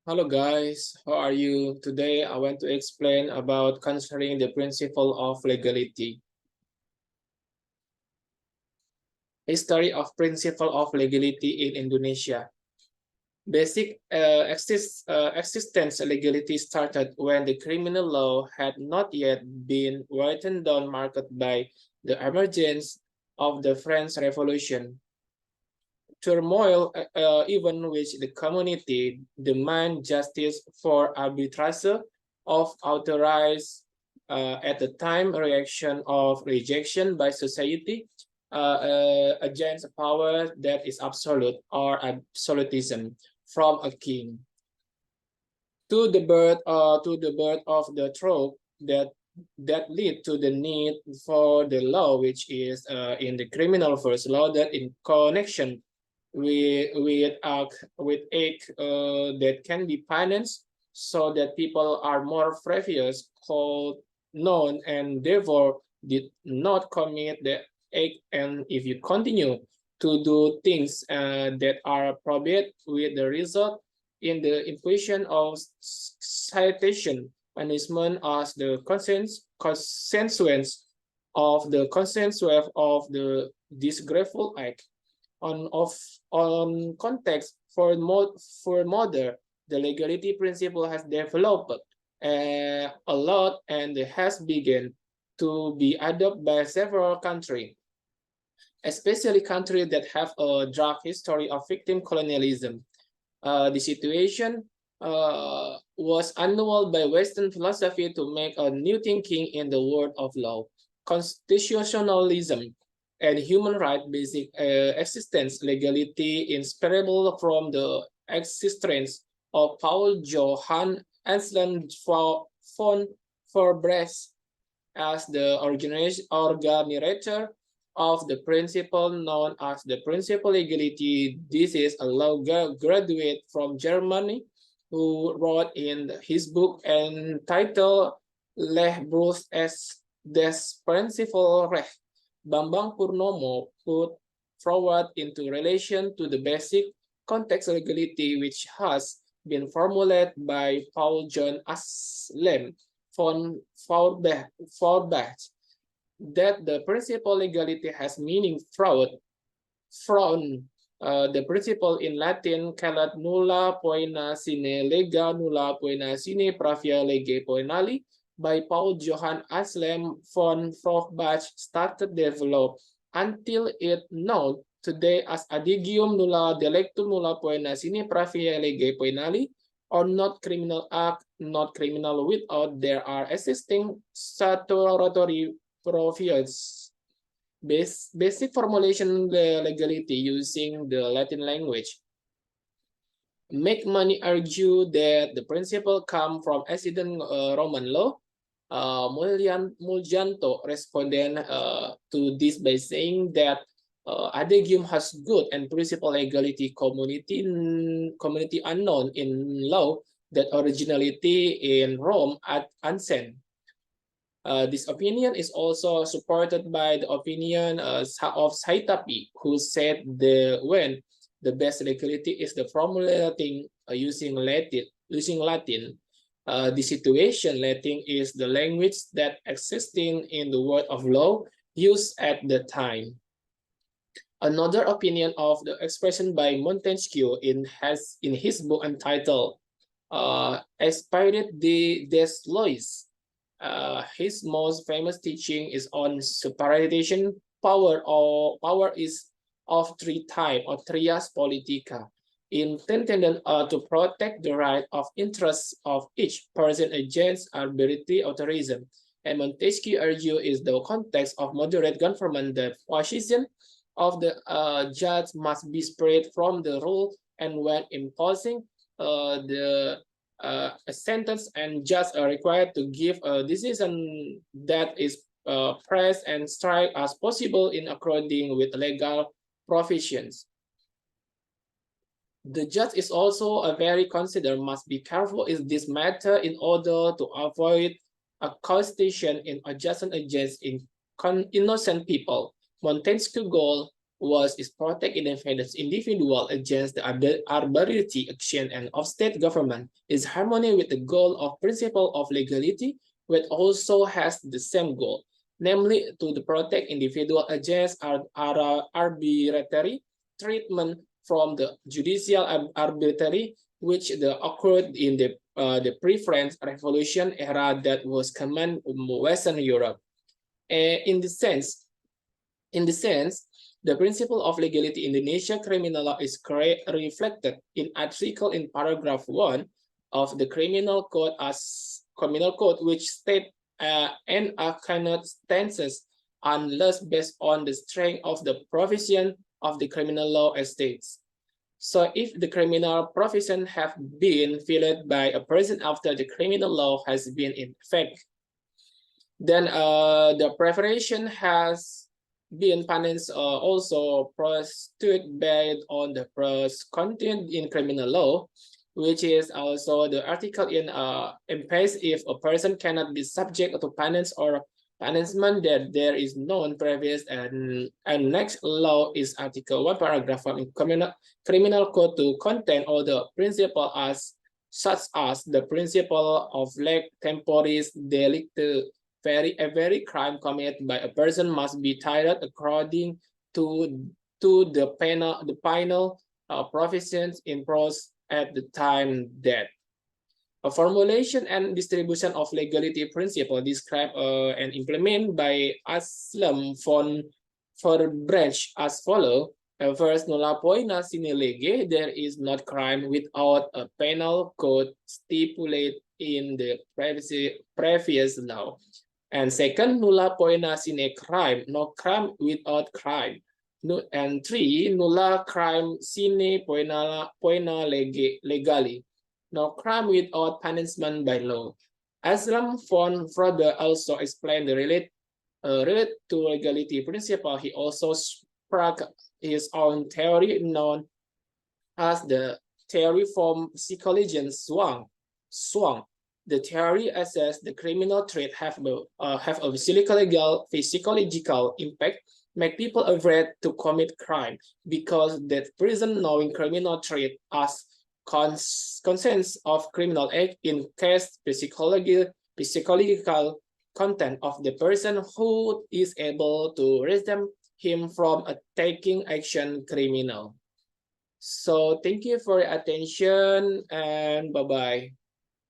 Hello guys, how are you? Today I want to explain about considering the principle of legality. History of principle of legality in Indonesia. Basic existence legality started when the criminal law had not yet been written down marked by the emergence of the French Revolution. Turmoil even which the community demand justice for arbitrage of authorized at the time reaction of rejection by society against a power that is absolute or absolutism from a king to the birth of the trope that lead to the need for the law, which is in the criminal first law that in connection with act that can be punished, so that people are more previous called known and therefore did not commit the act. And if you continue to do things that are prohibit with the result in the imposition of citation punishment as the consequence of the consequence of the disgraceful act on context for modern, the legality principle has developed a lot and has begun to be adopted by several countries, especially countries that have a dark history of victim colonialism. The situation was annulled by Western philosophy to make a new thinking in the world of law. Constitutionalism and human right basic existence legality inseparable from the existence of Paul Johann Anselm von Forbes as the originator of the principle known as the principle legality. This is a law graduate from Germany who wrote in his book entitled Lehrbuch des Principal Recht. Bambang Purnomo put forward into relation to the basic context legality which has been formulated by Paul John Anselm von Forbes, that the principle legality has meaning from the principle in Latin called nulla poena sine lega, nulla poena sine pravia lege poenali, by Paul Johann Anselm von Forbes started develop until it known today as adigium nulla delectum nulla poena sine pravia lege poenali, or not criminal act, not criminal without there are existing statutory provisions. Basic formulation the legality using the Latin language. Make money argue that the principle come from ancient Roman law. Muljanto responded to this by saying that Adegium has good and principle legality community unknown in law that originality in Rome at Ansen. This opinion is also supported by the opinion of Saitapi, who said when the best legality is the formulating using Latin. The situation Latin is the language that existing in the world of law used at the time. Another opinion of the expression by Montesquieu in his book entitled Esprit des Lois. His most famous teaching is on separation power, or power is of three types or trias politica, intended to protect the right of interests of each person against arbitrary authorism. And Montesquieu argues is the context of moderate government, the position of the judge must be spread from the rule, and when imposing the a sentence and judge are required to give a decision that is press and strict as possible in according with legal provisions. The judge is also a very considered must be careful in this matter in order to avoid a constitution in adjustment against innocent people. Montesquieu's goal was is protect individual against the arbitrary action and of state government is harmony with the goal of principle of legality, which also has the same goal, namely to protect individual against arbitrary treatment from the judicial arbitrary, which occurred in the pre-French Revolution era that was common in Western Europe. In the sense, the principle of legality in Indonesia criminal law is reflected in article in paragraph 1 of the criminal code, which state and cannot stances unless based on the strength of the provision of the criminal law states. So if the criminal provision have been violated by a person after the criminal law has been in effect, then the preparation has been punished also prostituted based on the content in criminal law, which is also the article in impasse if a person cannot be subject to penance or punishment that there is known previous and next law is article 1 paragraph 1 in criminal code to contain all the principle as such as the principle of leg temporis delicti. Every crime committed by a person must be tried according to the penal provisions in prose at the time that a formulation and distribution of legality principle described and implemented by Aslam for branch as follow. First, nulla poena sine lege, there is not crime without a penal code stipulated in the previous law. And second, nulla poena sine crime, no crime without crime. And three, nulla crime sine poena legali, no crime without punishment by law. Aslam found further also explained the relate to legality principle. He also sparked his own theory known as the theory from psychologian Swang. The theory assesses the criminal trait have a physiological impact, make people afraid to commit crime because that person knowing criminal trait as conscience of criminal act in case physiological content of the person who is able to restrain him from taking action criminal. So thank you for your attention and bye-bye.